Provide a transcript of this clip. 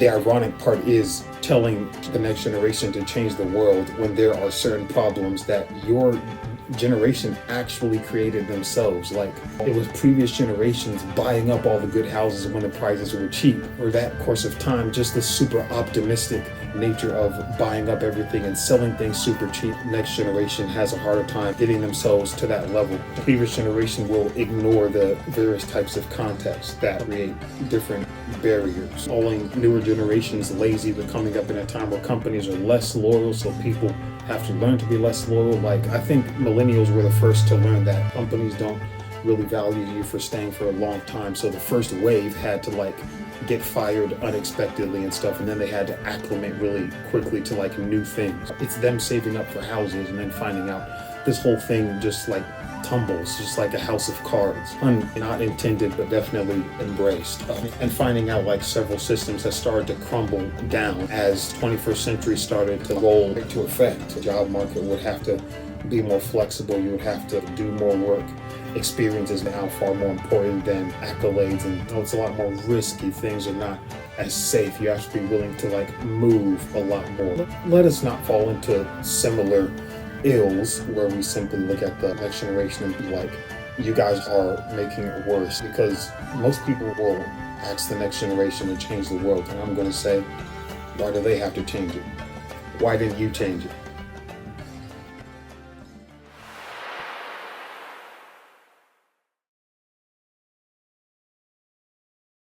the ironic part is telling the next generation to change the world when there are certain problems that your generation actually created themselves. Like, it was previous generations buying up all the good houses when the prices were cheap, or that course of time, just the super optimistic nature of buying up everything and selling things super cheap. Next generation has a harder time getting themselves to that level. The previous generation will ignore the various types of contexts that create different barriers, calling newer generations lazy, but coming up in a time where companies are less loyal, so people have to learn to be less loyal. Like, I think millennials were the first to learn that companies don't really value you for staying for a long time. So the first wave had to like get fired unexpectedly and stuff, and then they had to acclimate really quickly to like new things. It's them saving up for houses and then finding out this whole thing just like tumbles, just like a house of cards. Not intended, but definitely embraced. And finding out like several systems that started to crumble down as 21st century started to roll into effect. The job market would have to be more flexible. You would have to do more work. Experience is now far more important than accolades, and it's a lot more risky. Things are not as safe. You have to be willing to like move a lot more. Let us not fall into similar ills where we simply look at the next generation and be like, you guys are making it worse, because most people will ask the next generation to change the world, and I'm going to say, why do they have to change it? Why didn't you change it?